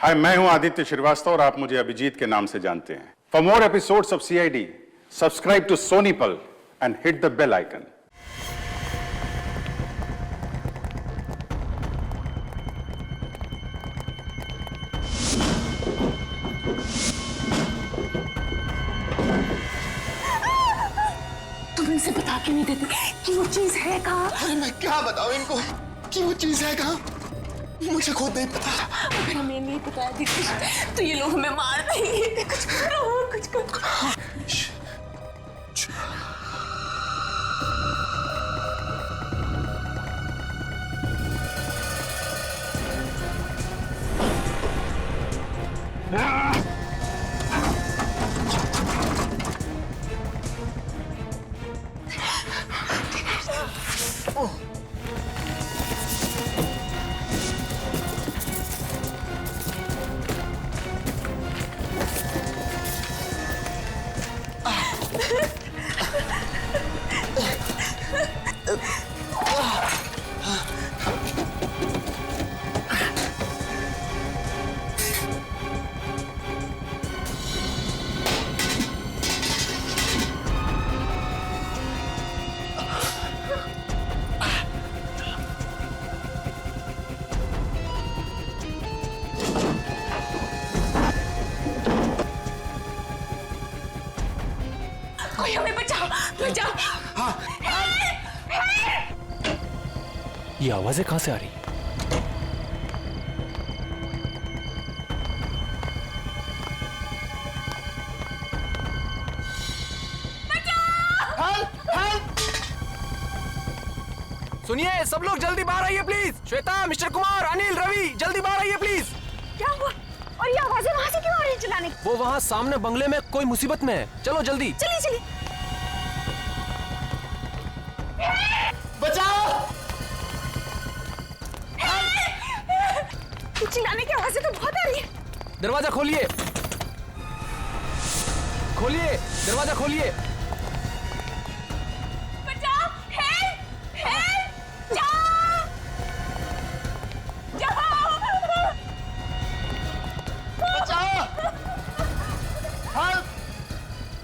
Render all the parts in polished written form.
हाय, मैं हूं आदित्य श्रीवास्तव और आप मुझे अभिजीत के नाम से जानते हैं। For more episodes of CID, subscribe to Sony Pal and hit the bell icon. तुम इनसे बता क्यों नहीं देते कि वो चीज है कहाँ? अरे मैं क्या बताऊं इनको कि वो चीज है कहाँ? मुझे खुद नहीं पता। अगर हमें नहीं पता दीदी तो ये लोग हमें मार देंगे। कुछ करो, कुछ करो। कोई हमें बचाओ, बचाओ। ये आवाजें कहां से आ रही? सुनिए, सब लोग जल्दी बाहर आइए प्लीज। श्वेता, मिस्टर कुमार, अनिल, रवि, जल्दी बाहर आइए प्लीज। क्या हुआ? और ये आवाजें वहां से क्यों आ रही हैं चिल्लाने की? वो वहां सामने बंगले में कोई मुसीबत में है। चलो जल्दी। चलिए चलिए। बचाओ! चिल्लाने की आवाजें तो बहुत आ रही है। दरवाजा खोलिए, खोलिए, दरवाजा खोलिए। बचाओ! हेल्प! हेल्प! जाओ! जाओ!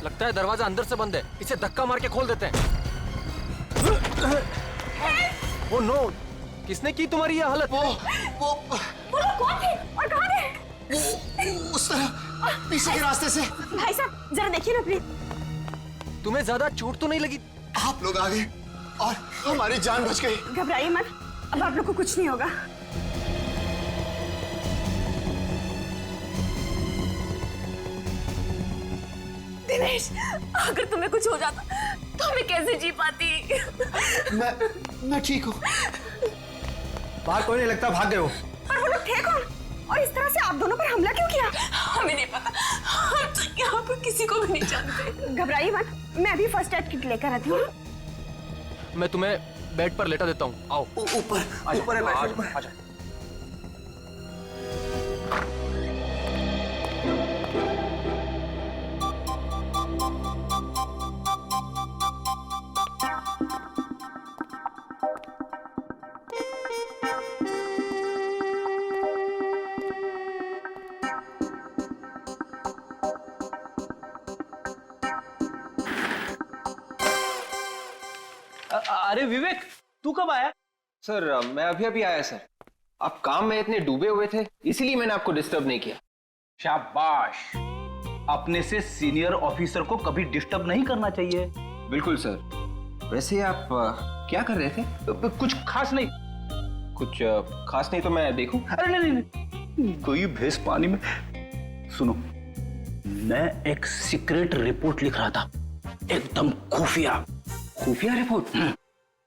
लगता है दरवाजा अंदर से बंद है। इसे धक्का मार के खोल देते हैं। ओ नो, किसने की तुम्हारी ये हालत? वो वो लोग कौन थे और कहाँ थे? उस तरह पीछे के रास्ते से। भाई साहब जरा देखिए ना प्लीज। तुम्हें ज्यादा चोट तो नहीं लगी? आप लोग आ गए और हमारी जान बच गई। घबराइए मत, अब आप लोग को कुछ नहीं होगा। दिनेश, अगर तुम्हें कुछ हो जाता तो मैं कैसे जी पाती? मैं ठीक हूँ। बाहर कोई नहीं लगता, भाग गए हो। पर वो लोग थे कौन? और इस तरह से आप दोनों पर हमला क्यों किया? हमें नहीं पता, हम तो यहाँ पर किसी को भी नहीं जानते। घबराइए मत, मैं अभी फर्स्ट एड किट लेकर आती हूँ। मैं तुम्हें बेड पर लेटा देता हूँ। आओ ऊपर है बेड। आजा। अरे विवेक, तू कब आया? सर मैं अभी अभी आया सर। आप काम में इतने डूबे हुए थे, इसीलिए मैंने आपको डिस्टर्ब नहीं किया। शाबाश, अपने से सीनियर ऑफिसर को कभी डिस्टर्ब नहीं करना चाहिए। बिल्कुल सर। वैसे आप क्या कर रहे थे? कुछ खास नहीं। कुछ खास नहीं तो मैं देखूं? अरे नहीं नहीं, कोई भैंस पानी में। सुनो, मैं एक सीक्रेट रिपोर्ट लिख रहा था, एकदम खुफिया। खुफिया रिपोर्ट?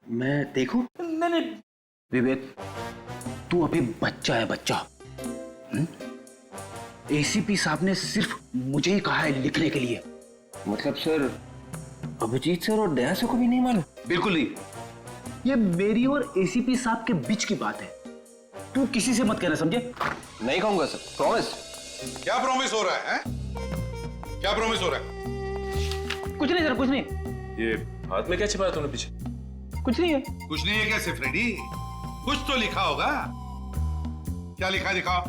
मैं देखूं? नहीं नहीं विवेक, तू अभी बच्चा है, बच्चा। एसीपी साहब ने सिर्फ मुझे ही कहा है लिखने के लिए। मतलब सर, अभिजीत सर और दया सर को भी नहीं मालूम? बिल्कुल नहीं, ये मेरी और एसीपी साहब के बीच की बात है। तू किसी से मत कहना, समझे? नहीं कहूंगा सर, प्रॉमिस। क्या प्रॉमिस हो रहा है? क्या प्रॉमिस हो रहा है? कुछ नहीं सर, कुछ नहीं। ये हाथ में क्या छिपाया तूने पीछे? कुछ नहीं है। कुछ नहीं है कैसे फ्रेडी? कुछ तो लिखा होगा। क्या लिखा है दिखाओ।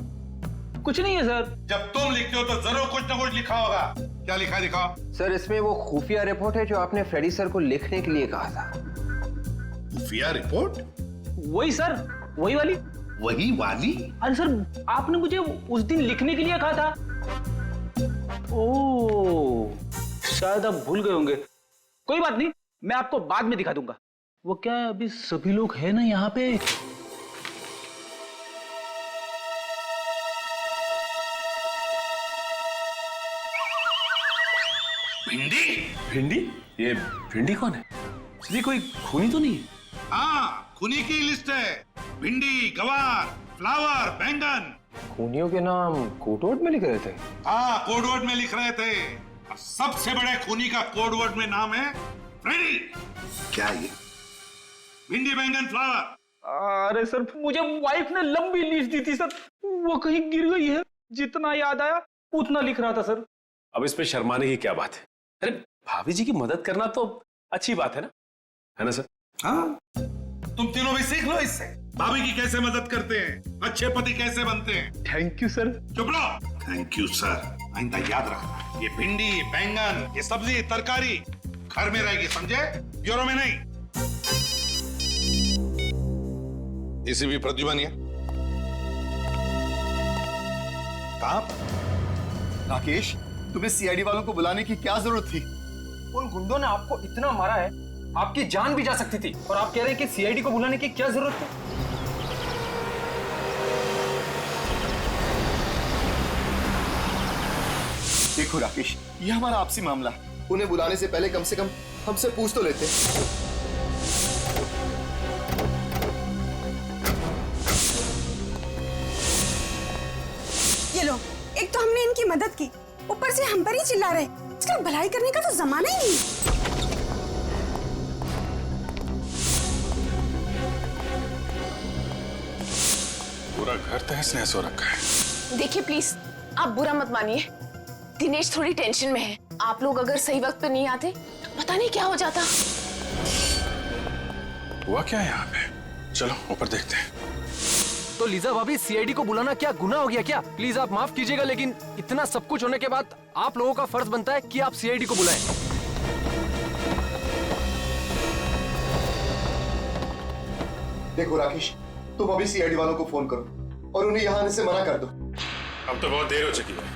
कुछ नहीं है सर। जब तुम लिखते हो तो जरूर कुछ ना कुछ लिखा होगा। क्या लिखा है दिखाओ। सर इसमें वो खुफिया रिपोर्ट है जो आपने फ्रेडी सर को लिखने के लिए कहा था। खुफिया रिपोर्ट? वही सर, वही वाली। वही वाली? अरे सर, आपने मुझे उस दिन लिखने के लिए कहा था। ओह, शायद आप भूल गए होंगे। कोई बात नहीं, मैं आपको बाद में दिखा दूंगा। वो क्या है, अभी सभी लोग हैं ना यहाँ पे। भिंडी? भिंडी? ये भिंडी कौन है? ये कोई खूनी तो नहीं है? हाँ, खूनी की लिस्ट है। भिंडी, गवार, फ्लावर, बैंगन। खूनियों के नाम कोडवर्ड में लिख रहे थे। हाँ, कोडवर्ड में लिख रहे थे। और सबसे बड़े खूनी का कोडवर्ड में नाम है फ्रेडी। क्या ये? भिंडी, बैंगन, फ्लावर। अरे सर, मुझे वाइफ ने लंबी लिस्ट दी थी सर, वो कहीं गिर गई है। जितना याद आया उतना लिख रहा था सर। अब इस पे शर्माने की क्या बात है? अरे भाभी जी की मदद करना तो अच्छी बात है ना सर? हाँ, तुम तीनों भी सीख लो इससे। भाभी की कैसे मदद करते हैं, अच्छे पति कैसे बनते हैं। Thank you sir. चुप रहो। Thank you sir. आइंदा याद रखना, ये भिंडी, बैंगन, ये सब्जी, तरकारी घर में रहेगी, समझे? ब्यूरो में नहीं। एसीपी प्रद्युमन है। कहां पर? राकेश, तुम्हें सीआईडी वालों को बुलाने की क्या जरूरत थी? उन गुंडों ने आपको इतना मारा है, आपकी जान भी जा सकती थी, और आप कह रहे हैं कि सीआईडी को बुलाने की क्या जरूरत थी? देखो राकेश, ये हमारा आपसी मामला है। उन्हें बुलाने से पहले कम से कम हमसे पूछ तो लेते। ये लो, एक तो हमने इनकी मदद की, ऊपर से हम पर ही चिल्ला रहे। इसका भलाई करने का तो जमाना ही नहीं। पूरा घर तहस नहस हो रखा है। देखिए प्लीज, आप बुरा मत मानिए। दिनेश थोड़ी टेंशन में है। आप लोग अगर सही वक्त पे नहीं आते तो पता नहीं क्या हो जाता। हुआ क्या है यहाँ पे? चलो ऊपर देखते हैं। तो लीजा भाभी, सीआईडी को बुलाना क्या गुनाह हो गया क्या? प्लीज आप माफ कीजिएगा, लेकिन इतना सब कुछ होने के बाद आप लोगों का फर्ज बनता है कि आप सीआईडी को बुलाएं। देखो राकेश, तुम अभी सीआईडी वालों को फोन करो और उन्हें यहाँ आने से मना कर दो। अब तो बहुत देर हो चुकी है।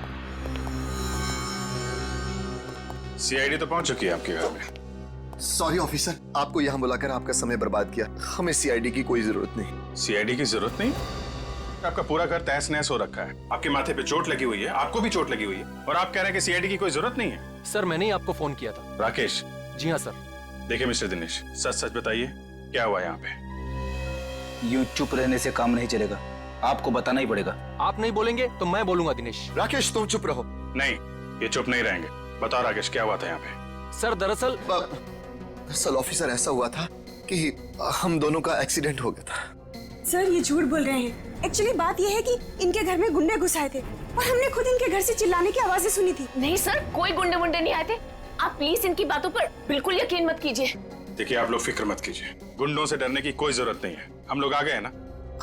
सीआईडी तो पहुंच चुकी है आपके घर में। सॉरी ऑफिसर, आपको यहाँ बुलाकर आपका समय बर्बाद किया। हमें सीआईडी की कोई जरूरत नहीं। सीआईडी की जरूरत नहीं? आपका पूरा घर तहस नहस हो रखा है। आपके माथे पे चोट लगी हुई है, आपको भी चोट लगी हुई है, और आप कह रहे हैं कि सीआईडी की कोई जरूरत नहीं है। सर, मैंने ही आपको फोन किया था। राकेश? जी हाँ सर। देखिए मिस्टर दिनेश, सच सच बताइए, क्या हुआ यहाँ पे? यूं चुप रहने से काम नहीं चलेगा, आपको बताना ही पड़ेगा। आप नहीं बोलेंगे तो मैं बोलूंगा दिनेश। राकेश, तुम चुप रहो। नहीं, ये चुप नहीं रहेंगे। बताओ राकेश, क्या हुआ था यहाँ पे? सर दरअसल ऑफिसर, ऐसा हुआ था कि हम दोनों का एक्सीडेंट हो गया था। सर, ये झूठ बोल रहे हैं। एक्चुअली बात ये है कि इनके घर में गुंडे घुस आए थे और हमने खुद इनके घर से चिल्लाने की आवाजें सुनी थी। नहीं सर, कोई गुंडे वुंडे नहीं आए थे। आप प्लीज इनकी बातों पर बिल्कुल यकीन मत कीजिए। देखिए, आप लोग फिक्र मत कीजिए, गुंडों से डरने की कोई जरूरत नहीं है। हम लोग आ गए ना।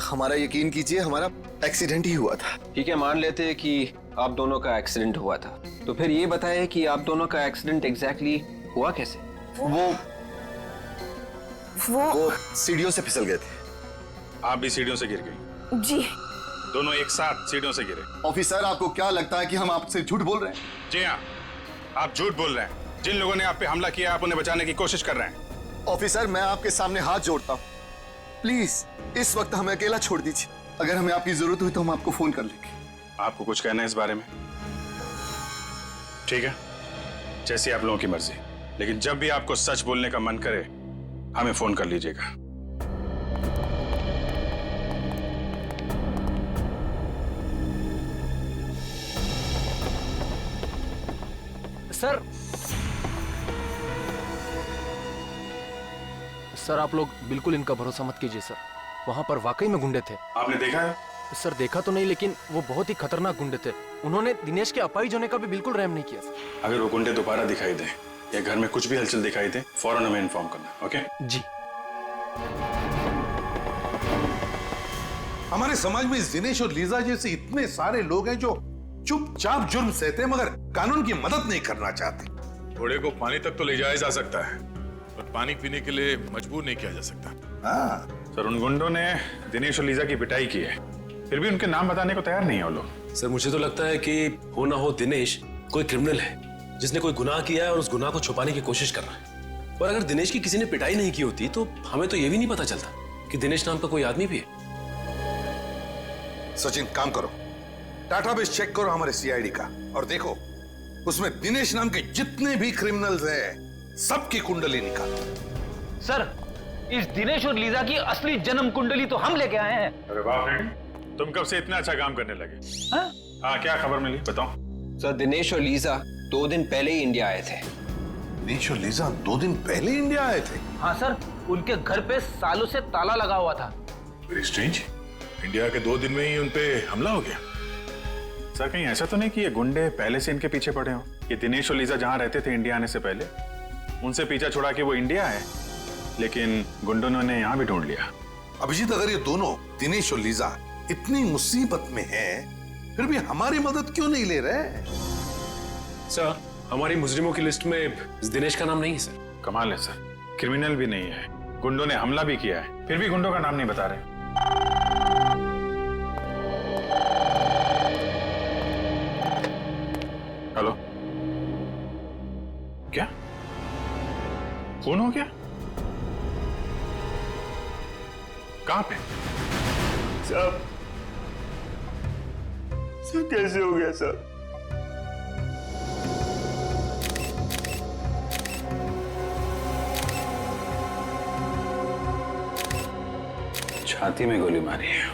हमारा यकीन कीजिए, हमारा एक्सीडेंट ही हुआ था। ठीक है, मान लेते हैं कि आप दोनों का एक्सीडेंट हुआ था, तो फिर ये बताइए कि आप दोनों का एक्सीडेंट एग्जैक्टली हुआ कैसे? वो सीढ़ियों से फिसल गए थे। आप भी सीढ़ियों से गिर गई? जी। दोनों एक साथ सीढ़ियों से गिरे? ऑफिसर, आपको क्या लगता है कि हम आपसे झूठ बोल रहे हैं? जी हाँ, आप झूठ बोल रहे हैं। जिन लोगों ने आप पे हमला किया, आप उन्हें बचाने की कोशिश कर रहे हैं। ऑफिसर, मैं आपके सामने हाथ जोड़ता हूँ, प्लीज इस वक्त हमें अकेला छोड़ दीजिए। अगर हमें आपकी जरूरत हुई तो हम आपको फोन कर लेंगे। आपको कुछ कहना है इस बारे में? ठीक है, जैसी आप लोगों की मर्जी, लेकिन जब भी आपको सच बोलने का मन करे, हमें फोन कर लीजिएगा। सर आप लोग बिल्कुल इनका भरोसा मत कीजिए सर। वहां पर वाकई में गुंडे थे। आपने देखा है? सर देखा तो नहीं, लेकिन वो बहुत ही खतरनाक गुंडे थे। उन्होंने दिनेश के अपाहिज होने का भी बिल्कुल रहम नहीं किया सर। अगर वो गुंडे दोबारा दिखाई दे या घर में कुछ भी हलचल दिखाई दे, फौरन हमें इन्फॉर्म करना। ओके जी। हमारे समाज में दिनेश और लीजा जैसे इतने सारे लोग हैं जो चुपचाप जुर्म सहते हैं मगर कानून की मदद नहीं करना चाहते। घोड़े को पानी तक तो ले जाया जा सकता है, पर पानी पीने के लिए मजबूर नहीं किया जा सकता। हाँ सर, उन गुंडों ने दिनेश और लीजा की पिटाई की है, फिर भी उनके नाम बताने को तैयार नहीं है वो लोग। सर मुझे तो लगता है कि हो ना हो दिनेश कोई क्रिमिनल है जिसने कोई गुनाह किया है और उस गुनाह को छुपाने की कोशिश कर रहा है। और अगर दिनेश की किसी ने पिटाई नहीं की होती तो हमें तो ये भी नहीं पता चलता कि दिनेश नाम का कोई आदमी भी है। सचिन, काम करो, डाटाबेस चेक करो हमारे सीआईडी का और देखो उसमें दिनेश नाम के जितने भी क्रिमिनल्स हैं सबकी कुंडली निकालो। सर, इस दिनेश और लीजा की असली जन्म कुंडली तो हम लेके आए हैं। अरे वाह फ्रेंड, तुम कब से इतना अच्छा काम करने लगे? हाँ, क्या खबर मिली बताओ। सर, दिनेश और लीजा 2 दिन पहले ही इंडिया आए थे। दिनेश और लीजा 2 दिन पहले इंडिया आए थे? हाँ सर, उनके घर पे सालों से ताला लगा हुआ था। वेरी स्ट्रेंज, इंडिया के 2 दिन में ही उनपे हमला हो गया। सर, कहीं ऐसा तो नहीं कि ये गुंडे पहले से इनके पीछे पड़े हो? ये दिनेश और लीजा जहां रहते थे इंडिया आने से पहले, उनसे पीछा छुड़ा के वो इंडिया है, लेकिन गुंडों ने यहां भी ढूंढ लिया। अभिजीत, अगर ये दोनों दिनेश और लीजा इतनी मुसीबत में हैं, फिर भी हमारी मदद क्यों नहीं ले रहे? सर, हमारी मुजरिमों की लिस्ट में इस दिनेश का नाम नहीं है सर। कमाल है सर, क्रिमिनल भी नहीं है, गुंडों ने हमला भी किया है, फिर भी गुंडों का नाम नहीं बता रहे। हेलो, क्या खून हो गया? कहां पे? साहब कैसे हो गया साहब? छाती में गोली मारी है।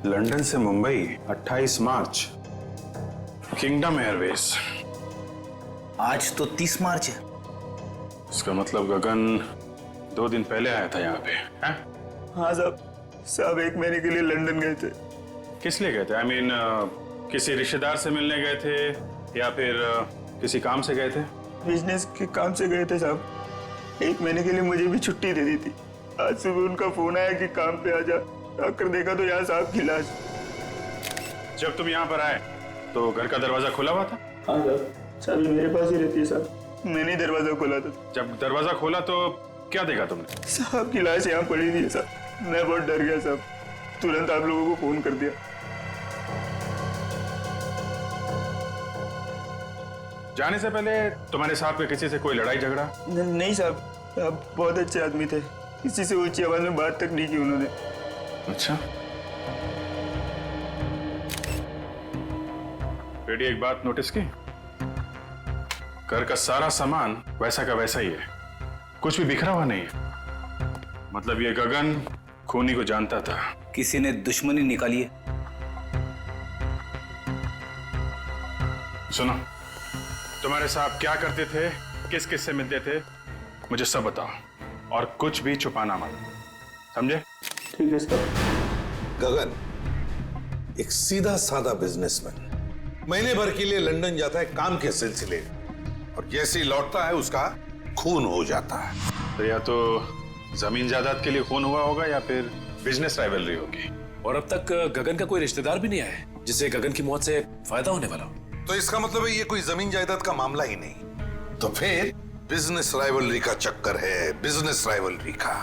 लंदन से मुंबई 28 मार्च, किंगडम एयरवेज। आज तो 30 मार्च है। इसका मतलब गगन 2 दिन पहले आया था यहाँ पे, हैं? हाँ साहब 1 महीने के लिए लंदन गए थे। किस लिए गए थे? आई मीन किसी रिश्तेदार से मिलने गए थे या फिर किसी काम से गए थे? बिजनेस के काम से गए थे साहब। 1 महीने के लिए मुझे भी छुट्टी दे दी थी। आज सुबह उनका फोन आया कि काम पे आ जा। आकर देखा तो यहाँ साहब की लाश। जब तुम यहाँ पर आए तो घर का दरवाजा खुला हुआ था? हाँ साहब, चाबी मेरे पास ही रहती है साहब। मैंने दरवाजा खोला था। जब दरवाजा खोला तो क्या देखा तुमने? साहब की लाश यहाँ पड़ी थी साहब। मैं बहुत डर गया साहब, तुरंत आप लोगों को फोन कर दिया। जाने से पहले तुम्हारे साथ में किसी से कोई लड़ाई झगड़ा? नहीं साहब, आप बहुत अच्छे आदमी थे। किसी से ऊंची आवाज में बात तक नहीं की उन्होंने। अच्छा, बेटी एक बात नोटिस की? घर का सारा सामान वैसा का वैसा ही है, कुछ भी बिखरा हुआ नहीं है। मतलब ये गगन खूनी को जानता था। किसी ने दुश्मनी निकाली है। सुनो, तुम्हारे साहब क्या करते थे, किस किस से मिलते थे, मुझे सब बताओ और कुछ भी छुपाना मत, समझे? ठीक है सर। गगन एक सीधा साधा बिजनेसमैन, महीने भर के लिए लंदन जाता है काम के सिलसिले में, और जैसे ही लौटता है उसका खून हो जाता है। तो या तो जमीन जायदाद के लिए खून हुआ होगा या फिर बिजनेस राइवलरी होगी। और अब तक गगन का कोई रिश्तेदार भी नहीं आया है जिससे गगन की मौत से फायदा होने वाला हो। तो इसका मतलब है ये कोई जमीन जायदाद का मामला ही नहीं, तो फिर बिजनेस राइवलरी का चक्कर है, बिजनेस राइवलरी का।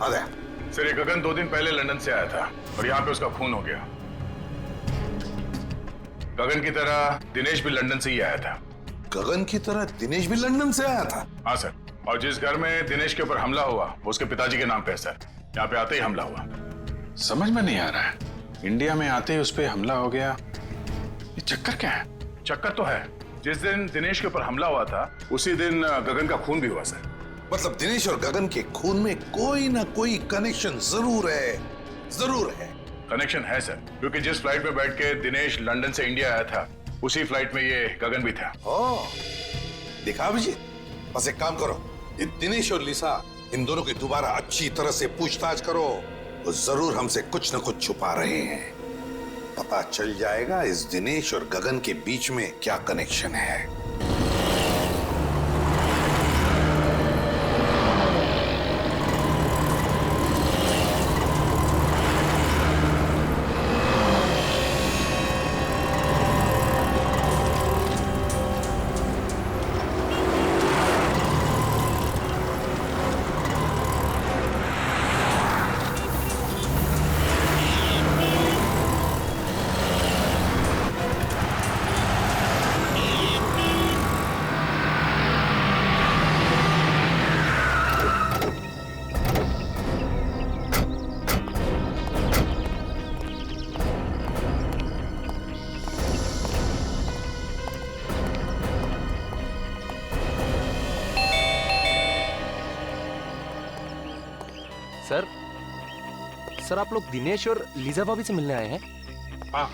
अरे फिर ये गगन 2 दिन पहले लंदन से आया था और यहाँ पे उसका खून हो गया। गगन की तरह दिनेश भी लंदन से ही आया था। गगन की तरह दिनेश भी लंदन से आया था? हाँ सर, और जिस घर में दिनेश के ऊपर हमला हुआ वो उसके पिताजी के नाम पे है सर। यहाँ पे आते ही हमला हुआ। समझ में नहीं आ रहा है, इंडिया में आते ही उस पर हमला हो गया, ये चक्कर क्या है? चक्कर तो है, जिस दिन दिनेश के ऊपर हमला हुआ था उसी दिन गगन का खून भी हुआ सर। मतलब दिनेश और गगन के खून में कोई ना कोई कनेक्शन जरूर है, जरूर है। कनेक्शन है सर, क्योंकि जिस फ्लाइट में बैठ के दिनेश लंदन से इंडिया आया था उसी फ्लाइट में ये गगन भी था। देखा अभिजीत, बस एक काम करो, ये दिनेश और लिसा इन दोनों की दोबारा अच्छी तरह से पूछताछ करो। वो जरूर हमसे कुछ न कुछ छुपा रहे हैं। पता चल जाएगा इस दिनेश और गगन के बीच में क्या कनेक्शन है। सर आप लोग दिनेश और लीजा भाभी से मिलने आए हैं? हाँ।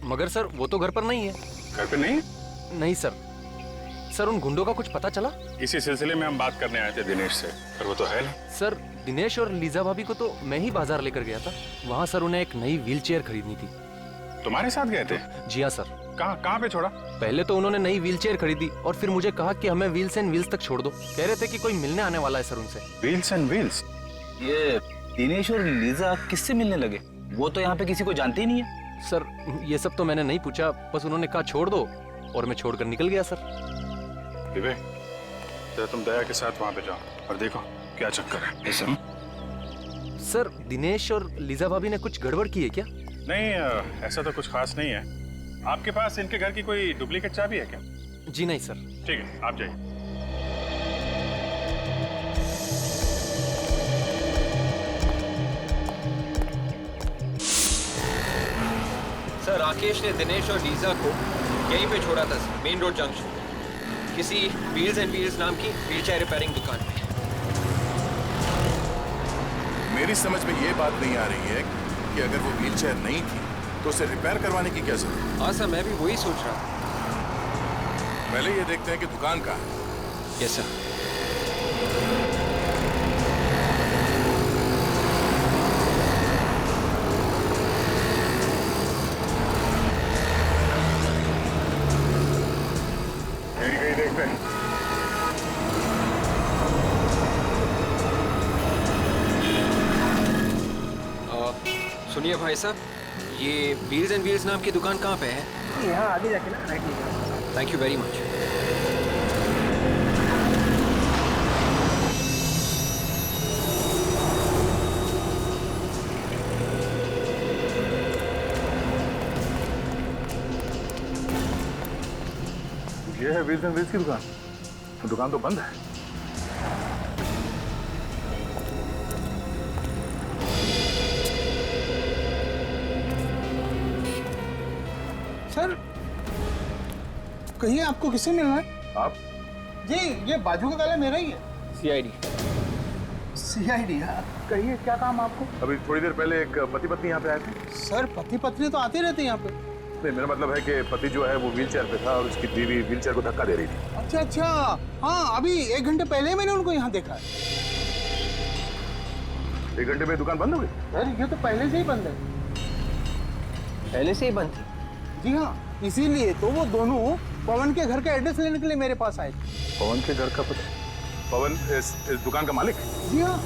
मगर सर वो तो घर पर नहीं है। घर पे नहीं? नहीं सर। सर उन गुंडों का कुछ पता चला? इसी सिलसिले में हम बात करने आए थे दिनेश से, पर वो तो है नहीं। सर दिनेश और लीजा भाभी को तो मैं ही बाजार लेकर गया था। वहाँ सर उन्हें एक नई व्हीलचेयर खरीदनी थी। तुम्हारे साथ गए थे? जी हाँ सर। कहाँ पे छोड़ा? पहले तो उन्होंने नई व्हीलचेयर खरीदी और फिर मुझे कहा कि हमें व्हील्स एंड व्हील्स तक छोड़ दो। कह रहे थे कि कोई मिलने आने वाला है सर उनसे। Wheels and wheels? ये दिनेश और लीजा किससे मिलने लगे? वो तो यहाँ पे किसी को जानते ही नहीं है। सर ये सब तो मैंने नहीं पूछा, बस उन्होंने कहा छोड़ दो और मैं छोड़कर निकल गया सर। विवेक, तो तुम दया के साथ वहाँ पे जाओ और देखो क्या चक्कर है। सर दिनेश और लीजा भाभी ने कुछ गड़बड़ की है क्या? नहीं, ऐसा तो कुछ खास नहीं है। आपके पास इनके घर की कोई डुप्लीकेट चाबी है क्या? जी नहीं सर। ठीक है, आप जाइए। सर राकेश ने दिनेश और लीजा को यहीं पे छोड़ा था मेन रोड जंक्शन, किसी व्हील्स एंड व्हील्स नाम की व्हीलचेयर रिपेयरिंग दुकान पे। मेरी समझ में ये बात नहीं आ रही है कि अगर वो व्हीलचेयर नहीं थी तो उसे रिपेयर करवाने की क्या जरूरत? हाँ सर, मैं भी वही सोच रहा था। पहले ये देखते हैं कि दुकान कहाँ है। Yes sir. कहीं देखते हैं। सुनिए भाई साहब, ये व्हील्स एंड व्हील्स नाम की दुकान कहाँ पे है? यहाँ आगे जाके ना राइट लीजिए। Thank you very much. ये है व्हील्स एंड व्हील्स की दुकान। तो दुकान तो बंद है। सर कहिए, आपको किससे मिलना है? आप? जी, ये बाजू का काला मेरा ही है। CID। CID? कहिए क्या काम आपको? अभी थोड़ी देर पहले एक पति पत्नी यहाँ पे आए थे। सर पति पत्नी तो आते रहते हैं यहाँ पे। नहीं, मेरा मतलब है कि पति जो है वो व्हीलचेयर पे था और उसकी बीवी व्हीलचेयर को धक्का दे रही थी। अच्छा अच्छा, हाँ अभी 1 घंटे पहले मैंने उनको यहाँ देखा है। 1 घंटे में दुकान बंद हो गई? सर ये तो पहले से ही बंद है। पहले से ही बंद थी? जी हाँ, इसीलिए तो वो दोनों पवन के घर का एड्रेस लेने के लिए मेरे पास आए थे। पवन के घर का पता? पवन इस दुकान का मालिक है? जी हाँ।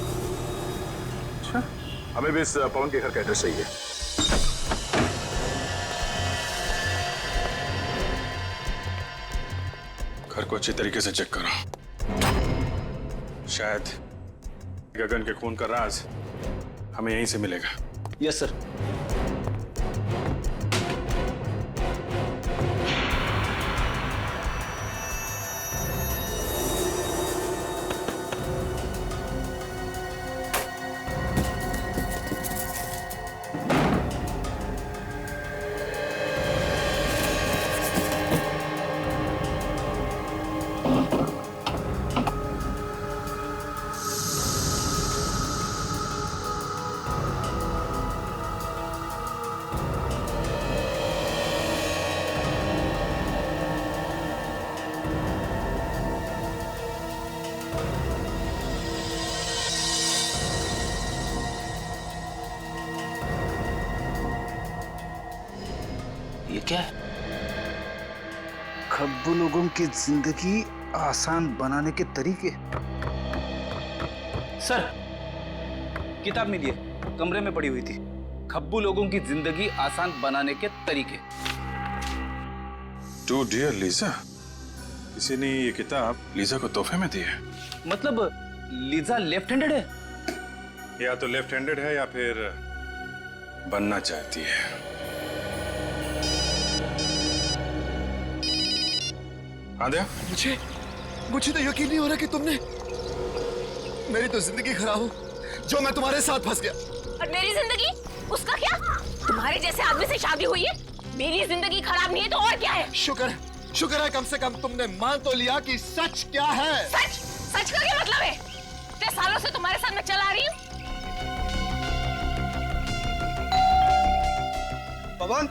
अच्छा, हमें भी इस पवन के घर का एड्रेस चाहिए। घर को अच्छी तरीके से चेक करो। शायद गगन के खून का राज हमें यहीं से मिलेगा। Yes sir. क्या है? खब्बू लोगों की जिंदगी आसान बनाने के तरीके। सर, किताब मिली है, कमरे में पड़ी हुई थी। खब्बू लोगों की जिंदगी आसान बनाने के तरीके। टू डियर लीजा, किसी ने ये किताब लीजा को तोहफे में दी है। मतलब लीजा लेफ्ट हैंडेड है? या तो लेफ्ट हैंडेड है या फिर बनना चाहती है। आंध्या, मुझे तो यकीन नहीं हो रहा कि तुमने मेरी तो जिंदगी खराब हो, जो मैं तुम्हारे साथ फंस गया। और मेरी जिंदगी? उसका क्या? तुम्हारे जैसे आदमी से शादी हुई है, मेरी जिंदगी खराब नहीं है तो और क्या है? शुक्र है कम से कम तुमने मान तो लिया कि सच क्या है। सच का क्या मतलब है? इतने सालों से तुम्हारे साथ मैं चला रही हूँ। पवन,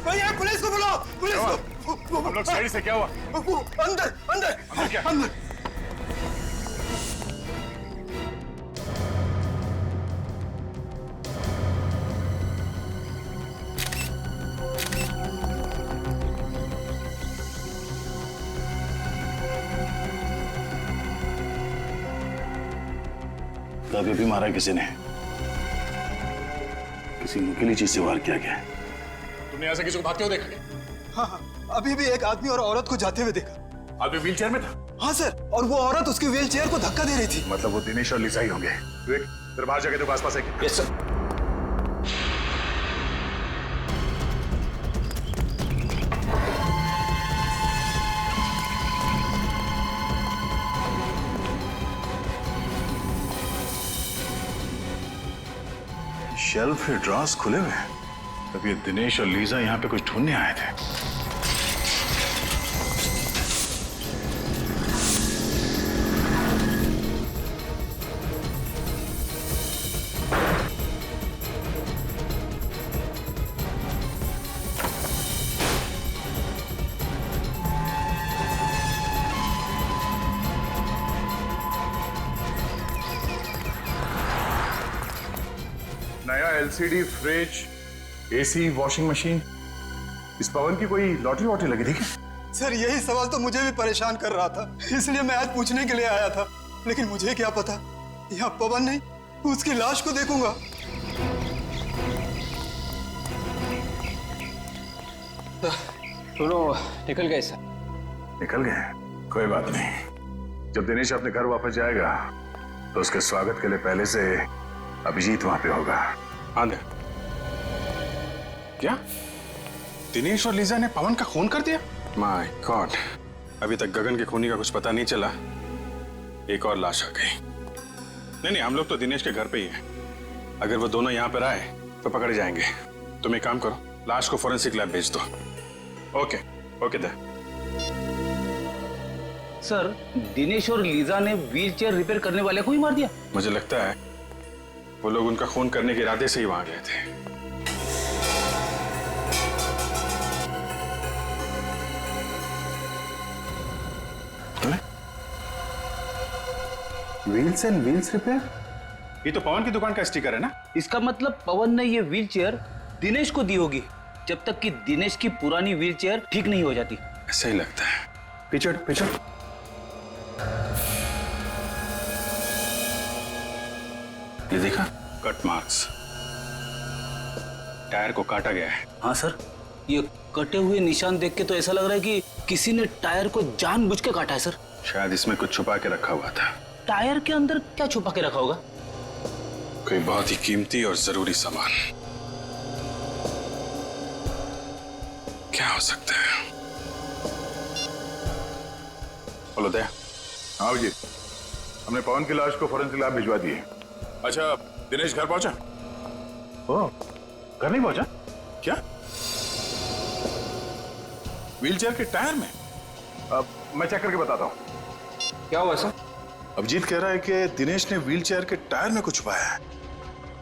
भैया पुलिस को बुलाओ, पुलिस को। हम लोग साइड से, क्या हुआ? अंदर अंदर क्या? अंदर। अभी भी मारा किसी ने, किसी नुकीली चीज से वार किया गया। तुमने यहाँ से किसी को भागते हुए देखा क्या? हाँ, अभी भी एक आदमी और औरत को जाते हुए देखा। आदमी व्हील चेयर में था? हाँ सर, और वो औरत उसकी व्हील चेयर को धक्का दे रही थी। मतलब वो दिनेश और लीजा ही होंगे। विवेक, तेरे बाहर जाके देखो आसपास है क्या? Yes sir. शेल्फ के ड्रॉर्स खुले हुए हैं। तब ये दिनेश और लीजा यहाँ पे कुछ ढूंढने आए थे। नया LCD fridge, AC, washing machine. इस पवन की कोई लॉटरी वॉटरी लगी थी क्या? सर, यही सवाल तो मुझे भी परेशान कर रहा था, इसलिए मैं आज पूछने के लिए आया था। लेकिन मुझे क्या पता, यहाँ पवन नहीं, उसकी लाश को देखूंगा। दोनों निकल गए सर। निकल गए? कोई बात नहीं। जब दिनेश अपने घर वापस जाएगा तो उसके स्वागत के लिए पहले से अभिजीत वहां पे होगा। आंधे, क्या दिनेश और लीजा ने पवन का खून कर दिया? माय गॉड, अभी तक गगन के खूनी का कुछ पता नहीं चला, एक और लाश आ गई। नहीं, हम लोग तो दिनेश के घर पे ही हैं। अगर वो दोनों यहाँ पर आए तो पकड़े जाएंगे। तुम एक काम करो, लाश को फोरेंसिक लैब भेज दो। ओके दे। सर, दिनेश और लीजा ने व्हील चेयर रिपेयर करने वाले को ही मार दिया? मुझे लगता है वो लोग उनका खून करने के इरादे से ही वहां गए थे। Wheels and wheels repair? ये तो पवन की दुकान का स्टिकर है ना? इसका मतलब पवन ने ये व्हील चेयर दिनेश को दी होगी, जब तक कि दिनेश की पुरानी व्हील चेयर ठीक नहीं हो जाती। ऐसा ही लगता है। पीछे ये देखा, कट मार्क्स, टायर को काटा गया है। हाँ सर, ये कटे हुए निशान देख के तो ऐसा लग रहा है कि किसी ने टायर को जानबूझ के काटा है सर। शायद इसमें कुछ छुपा के रखा हुआ था। टायर के अंदर क्या छुपा के रखा होगा? कोई बहुत ही कीमती और जरूरी सामान। क्या हो सकता है? बोलो दया। हाँ जी, हमने पवन की लाश को फोरेंसिक लैब भिजवा दी है। अच्छा, दिनेश घर पहुंचा? ओह, घर नहीं पहुंचा? क्या? व्हीलचेयर के टायर में? अब मैं चेक करके बताता हूं। क्या हुआ सर? अभिजीत कह रहा है कि दिनेश ने व्हीलचेयर के टायर में कुछ छुपाया है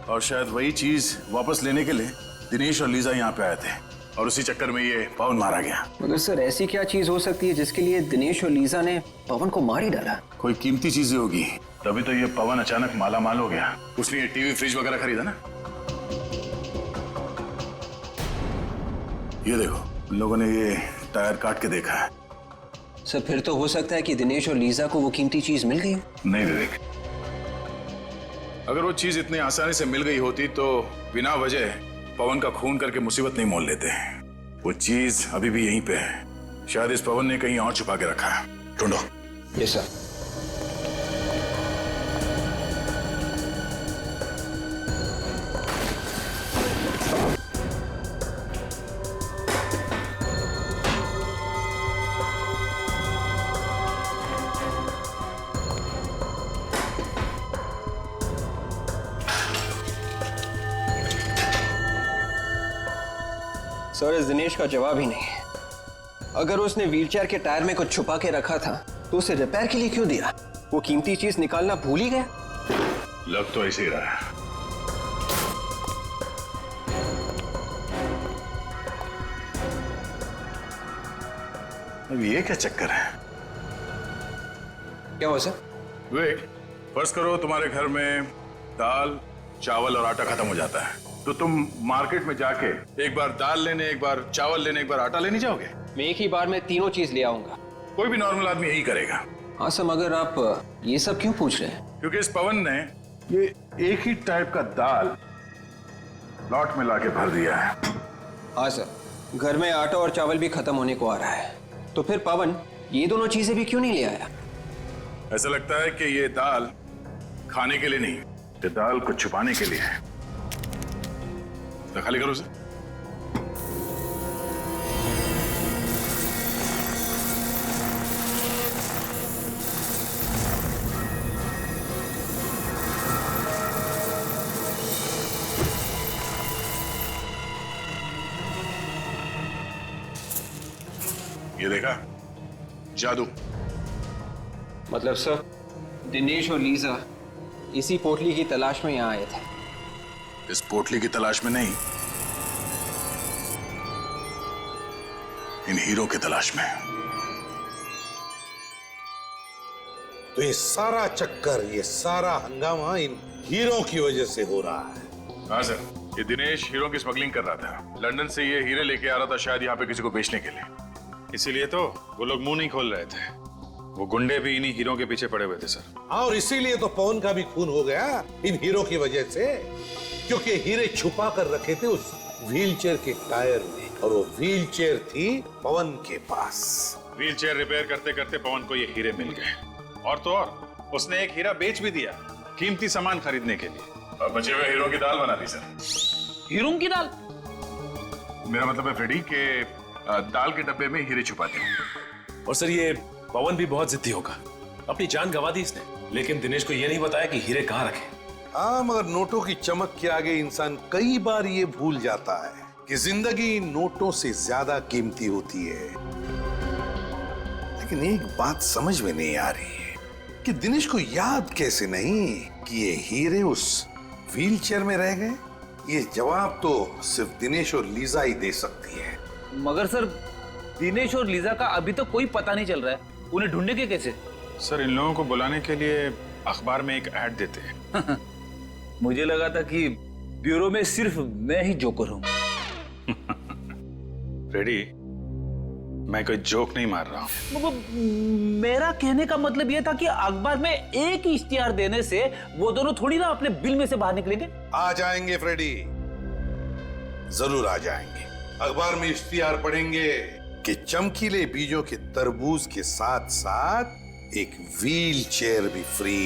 और शायद वही चीज वापस लेने के लिए दिनेश और लीजा यहाँ पे आए थे। और उसी चक्कर में ये पवन मारा गया। मगर सर ऐसी क्या चीज हो सकती है जिसके लिए दिनेश और लीजा ने पवन को मार ही डाला? कोई कीमती चीजें होगी, तभी तो ये पवन अचानक माला माल हो गया। उसने ये टीवी फ्रिज वगैरह खरीदा ना। ये देखो, उन लोगों ने ये टायर काट के देखा है। सर फिर तो हो सकता है कि दिनेश और लीजा को वो कीमती चीज मिल गई। नहीं विवेक, अगर वो चीज इतनी आसानी से मिल गई होती तो बिना वजह पवन का खून करके मुसीबत नहीं मोल लेते। वो चीज अभी भी यहीं पे है। शायद इस पवन ने कहीं और छुपा के रखा है। ढूंढो। Yes sir. सर इस दिनेश का जवाब ही नहीं है। अगर उसने व्हीलचेयर के टायर में कुछ छुपा के रखा था तो उसे रिपेयर के लिए क्यों दिया? वो कीमती चीज निकालना भूल ही गया। लग तो ऐसे ही रहा है। अब ये क्या चक्कर है? क्या हुआ सर? विवेक, फर्ज करो तुम्हारे घर में दाल, चावल और आटा खत्म हो जाता है, तो तुम मार्केट में जाके एक बार दाल लेने, एक बार चावल लेने, एक बार आटा लेने जाओगे? मैं एक ही बार में तीनों चीज ले आऊंगा। कोई भी नॉर्मल आदमी यही करेगा। हाँ सर, मगर आप ये सब क्यों पूछ रहे हैं? क्योंकि इस पवन ने ये एक ही टाइप का दाल लॉट में लाके भर दिया है। हाँ सर, घर में आटा और चावल भी खत्म होने को आ रहा है, तो फिर पवन ये दोनों चीजें भी क्यों नहीं ले आया? ऐसा लगता है कि ये दाल खाने के लिए नहीं, ये दाल को छुपाने के लिए है। तो खाली करो उसे। ये देखा? जादू। मतलब सर दिनेश और लीजा इसी पोटली की तलाश में यहाँ आए थे? इस पोटली की तलाश में नहीं, इन हीरो की तलाश में। तो ये सारा चक्कर, ये सारा हंगामा इन हीरो की वजह से हो रहा है। हाँ सर, ये दिनेश हीरो की स्मगलिंग कर रहा था। लंदन से ये हीरे लेके आ रहा था, शायद यहाँ पे किसी को बेचने के लिए। इसीलिए तो वो लोग मुंह नहीं खोल रहे थे। वो गुंडे भी इन्हीं हीरो के पीछे पड़े हुए थे सर। और इसीलिए तो पवन का भी खून हो गया इन हीरो की वजह से, क्योंकि हीरे छुपा कर रखे थे उस व्हीलचेयर के टायर में, और वो व्हीलचेयर थी पवन के पास। व्हीलचेयर रिपेयर करते करते पवन को ये हीरे मिल गए, और तो और उसने एक हीरा बेच भी दिया कीमती सामान खरीदने के लिए। और बचे हुए हीरो की दाल बना दी सर। हीरो की दाल? मेरा मतलब है फ्रेडी के दाल के डब्बे में हीरे छुपा दिए। और सर ये पवन भी बहुत जिद्दी होगा, अपनी जान गंवा दी इसने, लेकिन दिनेश को ये नहीं बताया कि हीरे कहाँ रखे। हाँ, मगर नोटों की चमक के आगे इंसान कई बार ये भूल जाता है कि जिंदगी नोटों से ज्यादा कीमती होती है। लेकिन एक बात समझ में नहीं आ रही है कि दिनेश को याद कैसे नहीं कि ये हीरे उस व्हीलचेयर में रह गए। ये जवाब तो सिर्फ दिनेश और लीजा ही दे सकती है। मगर सर दिनेश और लीजा का अभी तो कोई पता नहीं चल रहा है, उन्हें ढूंढेंगे कैसे? सर इन लोगों को बुलाने के लिए अखबार में एक ऐड देते हैं। मुझे लगा था कि ब्यूरो में सिर्फ मैं ही जोकर हूं। फ्रेडी, मैं कोई जोक नहीं मार रहा हूं। मेरा कहने का मतलब यह था कि अखबार में एक ही इश्तिहार देने से वो दोनों थोड़ी ना अपने बिल में से बाहर निकलेंगे। आ जाएंगे फ्रेडी, जरूर आ जाएंगे। अखबार में इश्तिहार पढ़ेंगे कि चमकीले बीजों के तरबूज के साथ साथ एक व्हील चेयर भी फ्री।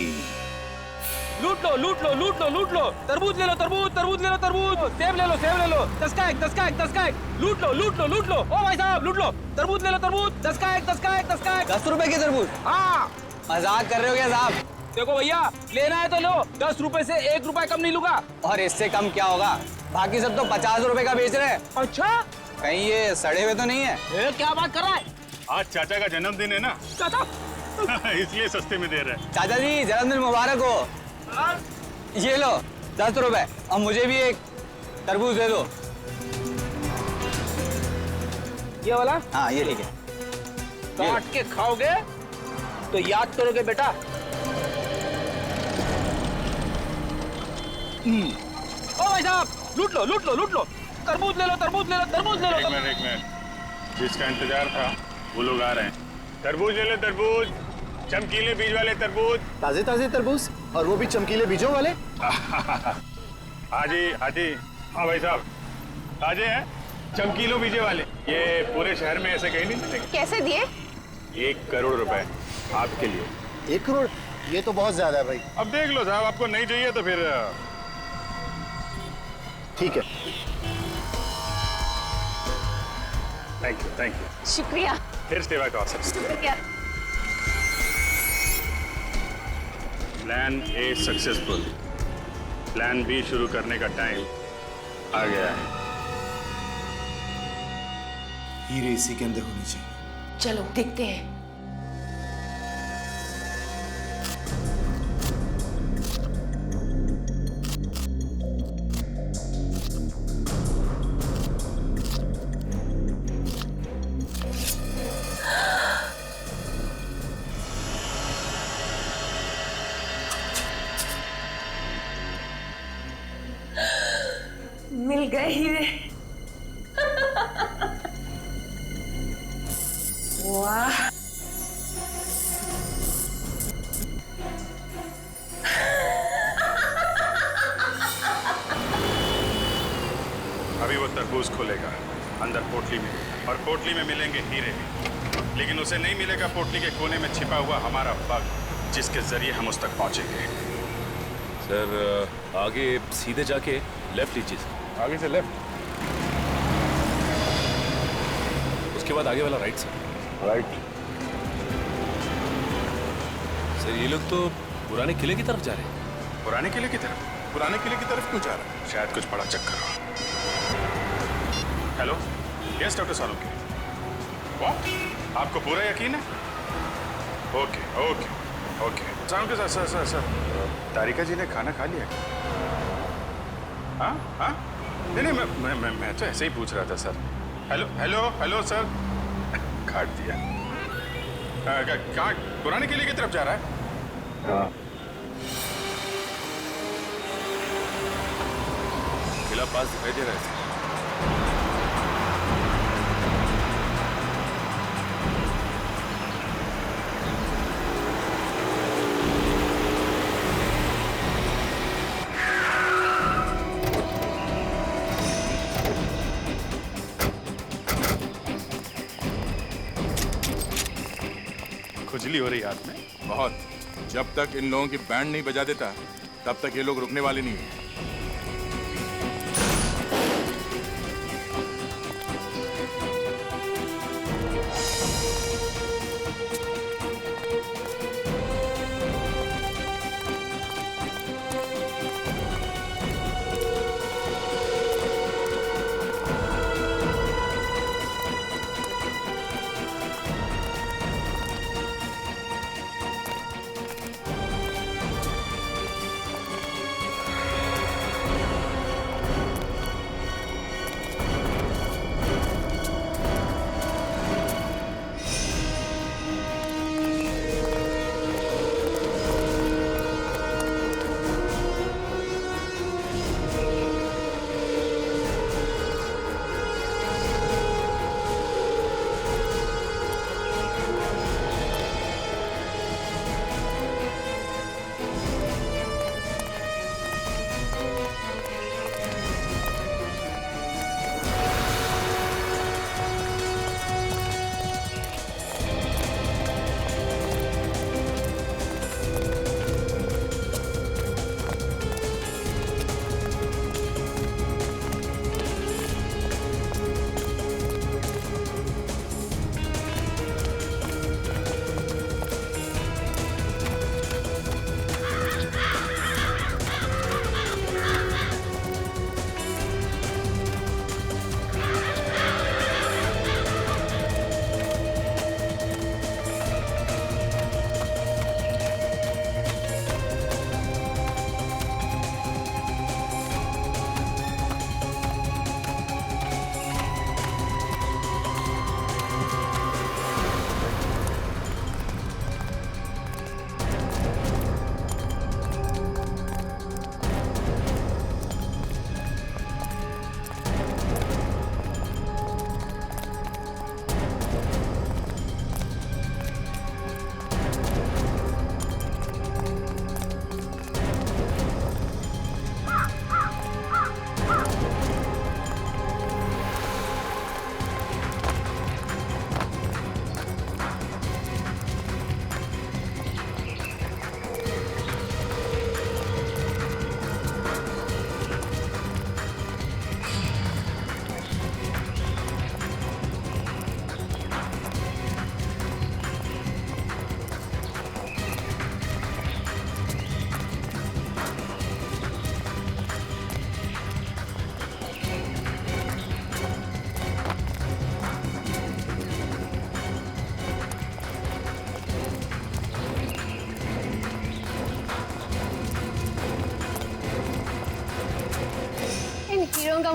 लूट लो लूट लो लूट लो लूट लो, तरबूज ले लो तरबूज, तरबूज ले लो तरबूज, सेब ले लो सेब ले लो, 10 का 1 10 का 1 10 का 1, लूट लो लूट लो लूट लो। ओ भाई साहब लूट लो, तरबूज ले लो तरबूज, 10 का 1 10 का 1 10 का 1। 10 रुपए के तरबूज? हाँ, मजाक कर रहे हो क्या साहब? देखो भैया, लेना है तो लो, 10 रुपए से 1 रुपए कम नहीं लूंगा। और इससे कम क्या होगा? बाकी सब तो 50 रुपए का बेच रहे हैं। अच्छा, कहीं ये सड़े हुए तो नहीं है? क्या बात कर रहा है? आज चाचा का जन्मदिन है ना, चाचा इसलिए सस्ते में दे रहे हैं। चाचा जी जन्मदिन मुबारक हो। ये लो 10 रुपए, और मुझे भी एक तरबूज दे दो। ये वाला हाँ ये ठीक है। काट के खाओगे तो याद करोगे बेटा। ओ भाई साहब, लूट लो लूट लो लूट लो, तरबूज ले लो तरबूज ले लो तरबूज ले लो। एक मिनट, जिसका इंतजार था वो लोग आ रहे हैं। तरबूज ले लो तरबूज, चमकीले बीज वाले तरबूज। ताजे ताजे तरबूज, और वो भी चमकीले बीजों वाले। हाजी हाजी, हाँ भाई साहब, ताजे हैं चमकीलों बीजे वाले। ये पूरे शहर में ऐसे कहीं नहीं मिलेंगे। कैसे दिए? 1 करोड़ रुपए आपके लिए। 1 करोड़? ये तो बहुत ज्यादा है भाई। अब देख लो साहब, आपको नहीं चाहिए तो फिर ठीक है। Thank you. शुक्रिया। फिर सेवा का अवसर। शुक्रिया। Plan A successful, plan B शुरू करने का टाइम आ गया है। हीरे इसी के अंदर होनी चाहिए। चलो देखते हैं। मिल गए हीरे। वाह, अभी वो तरबूज खोलेगा अंदर पोटली में, और पोटली में मिलेंगे हीरे, लेकिन उसे नहीं मिलेगा पोटली के कोने में छिपा हुआ हमारा बग, जिसके जरिए हम उस तक पहुंचेंगे। सर आगे सीधे जाके लेफ्ट लीजिए सर। आगे से लेफ्ट, उसके बाद आगे वाला राइट सर। राइट। सर ये लोग तो पुराने किले की तरफ जा रहे हैं। पुराने किले की तरफ? पुराने किले की तरफ क्यों जा रहा है? शायद कुछ बड़ा चक्कर हो। Hello, yes doctor Salunke. What? आपको पूरा यकीन है? Okay okay okay. Salunke sir sir sir sir, Tarika ji ने खाना खा लिया? हाँ हाँ, नहीं नहीं, मैं तो ऐसे ही पूछ रहा था sir. Hello hello hello sir, काट दिया। कहाँ? पुराने किले की तरफ जा रहा है? हाँ। किला पास दिखाई दे रहा है। खुजली हो रही हाथ में बहुत। जब तक इन लोगों की बैंड नहीं बजा देता तब तक ये लोग रुकने वाले नहीं हैं।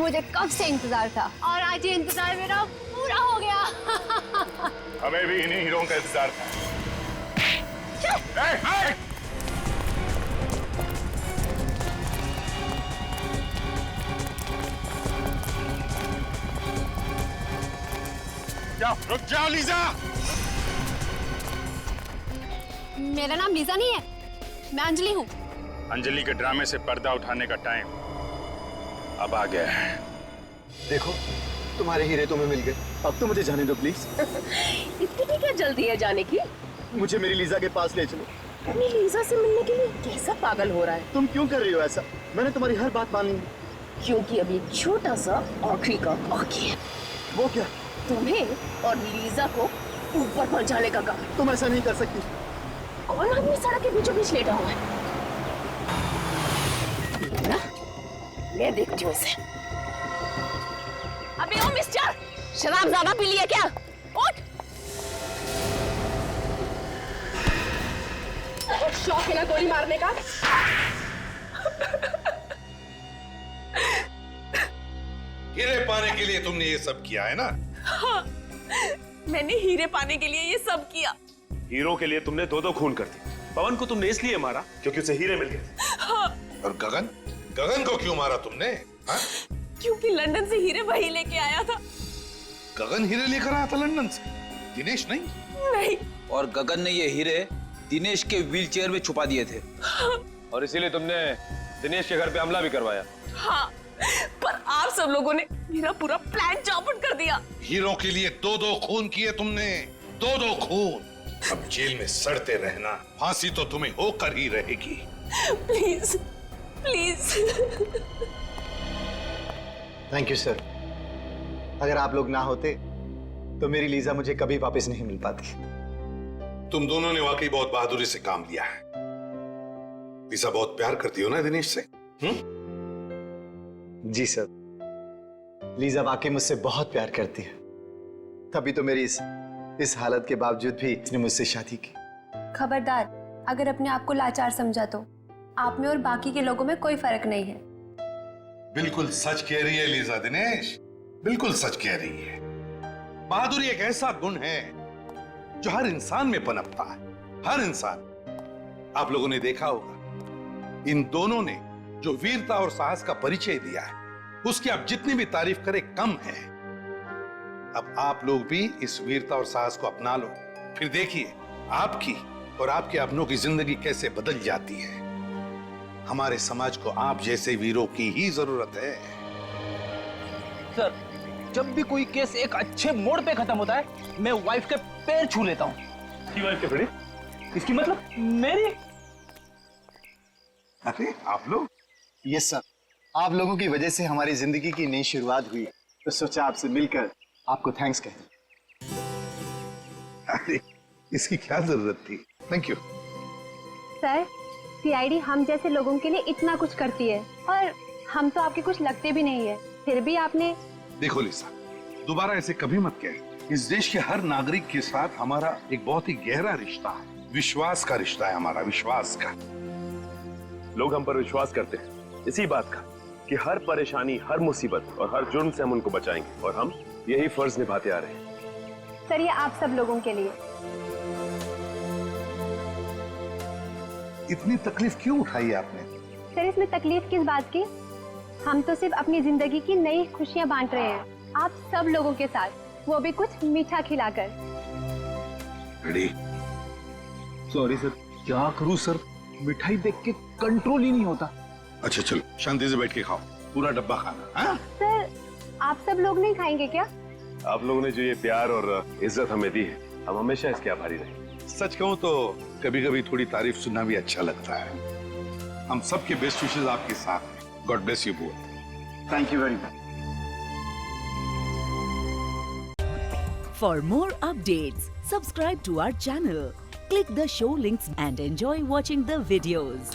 मुझे कब से इंतजार था और आज ये इंतजार मेरा पूरा हो गया। हमें भी इन्हीं हीरों का इंतजार था। जाओ, रुक जाओ लीजा। मेरा नाम लीजा नहीं है, मैं अंजलि हूँ। अंजलि के ड्रामे से पर्दा उठाने का टाइम अब आ गया है। देखो तुम्हारे हीरे तुम्हें मिल गए, अब तो मुझे जाने दो प्लीज। इतनी क्या जल्दी है जाने की? मुझे मेरी लीजा के पास ले चलो। अपनी लीजा से मिलने के लिए कैसा पागल हो रहा है? तुम क्यों कर रही हो ऐसा? मैंने तुम्हारी हर बात मान ली। क्योंकि अभी छोटा सा आखिरी का बाकी है। वो क्या? तुम्हें और लीजा को ऊपर पहुंचाने का काम। तुम ऐसा नहीं कर सकती। कौन आदमी सड़क के बीचों बीच लेटा हुआ है? ना? मैं देखती हूँ इसे। अबे ओ मिस्टर, शराब ज्यादा पी लिया क्या? उठ। शौक है ना गोली मारने का? हीरे पाने के लिए तुमने ये सब किया है ना? हाँ, मैंने हीरे पाने के लिए ये सब किया। हीरो के लिए तुमने दो खून कर दी। पवन को तुमने इसलिए मारा क्योंकि उसे हीरे मिल गए। हाँ। और गगन? गगन को क्यों मारा तुमने? हाँ? क्योंकि लंदन से हीरे वही लेके आया था। गगन हीरे लेकर आया था लंदन से, दिनेश नहीं? नहीं। और गगन ने ये हीरे दिनेश के व्हीलचेयर में छुपा दिए थे। हाँ। और इसीलिए तुमने दिनेश के घर पे हमला भी करवाया। हाँ, पर आप सब लोगों ने मेरा पूरा प्लान चौपट कर दिया। हीरो के लिए दो खून किए तुमने, दो खून। अब जेल में सड़ते रहना, फांसी तो तुम्हें होकर ही रहेगी। Please please. Thank you sir. अगर आप लोग ना होते तो मेरी लीजा मुझे कभी वापस नहीं मिल पाती। तुम दोनों ने वाकई बहुत बहादुरी से काम लिया है। लीजा बहुत प्यार करती हो ना दिनेश से? जी सर, लीजा वाकई मुझसे बहुत प्यार करती है, तभी तो मेरी इस हालत के बावजूद भी इसने मुझसे शादी की। खबरदार, अगर अपने आप को लाचार समझा तो आप में और बाकी के लोगों में कोई फर्क नहीं है। बिल्कुल सच कह रही है लीजा दिनेश, बिल्कुल सच कह रही है। बहादुरी एक ऐसा गुण है जो हर इंसान में पनपता है, हर इंसान। आप लोगों ने देखा होगा, इन दोनों ने जो वीरता और साहस का परिचय दिया है, उसकी आप जितनी भी तारीफ करें कम है। अब आप लोग भी इस वीरता और साहस को अपना लो, फिर देखिए आपकी और आपके अपनों की जिंदगी कैसे बदल जाती है। हमारे समाज को आप जैसे वीरों की ही जरूरत है। सर, जब भी कोई केस एक अच्छे मोड़ पे खत्म होता है, मैं वाइफ के पैर छू लेता हूँ। वाइफ के बड़े? इसकी मतलब मेरी? अरे आप लोग? यस सर, आप लोगों की वजह से हमारी जिंदगी की नई शुरुआत हुई, तो सोचा आपसे मिलकर आपको थैंक्स कहें। अरे इसकी क्या जरूरत थी? थैंक यू सर, सीआईडी हम जैसे लोगों के लिए इतना कुछ करती है और हम तो आपके कुछ लगते भी नहीं है, फिर भी आपने। देखो लिसा, दोबारा ऐसे कभी मत कहें। इस देश के हर नागरिक के साथ हमारा एक बहुत ही गहरा रिश्ता है, विश्वास का रिश्ता है हमारा, विश्वास का। लोग हम पर विश्वास करते हैं इसी बात का कि हर परेशानी, हर मुसीबत और हर जुर्म से हम उनको बचाएंगे, और हम यही फर्ज निभाते आ रहे हैं। सर, ये आप सब लोगों के लिए। इतनी तकलीफ क्यों उठाई आपने? सर, इसमें तकलीफ किस बात की? हम तो सिर्फ अपनी जिंदगी की नई खुशियां बांट रहे हैं, आप सब लोगों के साथ, वो भी कुछ मीठा खिलाकर। रेडी? सॉरी सर, क्या करूं सर, मिठाई देख के कंट्रोल ही नहीं होता। अच्छा चलो, शांति से बैठ के खाओ, पूरा डब्बा खाना। हाँ? सर, आप सब लोग नहीं खाएंगे क्या? आप लोगों ने जो ये प्यार और इज्जत हमें दी है, हम हमेशा इसके आभारी रहेंगे। सच कहूं तो कभी कभी थोड़ी तारीफ सुनना भी अच्छा लगता है। हम सबके बेस्ट विशेस आपके साथ हैं। God bless you both. Thank you very much. For more updates, subscribe to our channel, click the show links and enjoy watching the videos.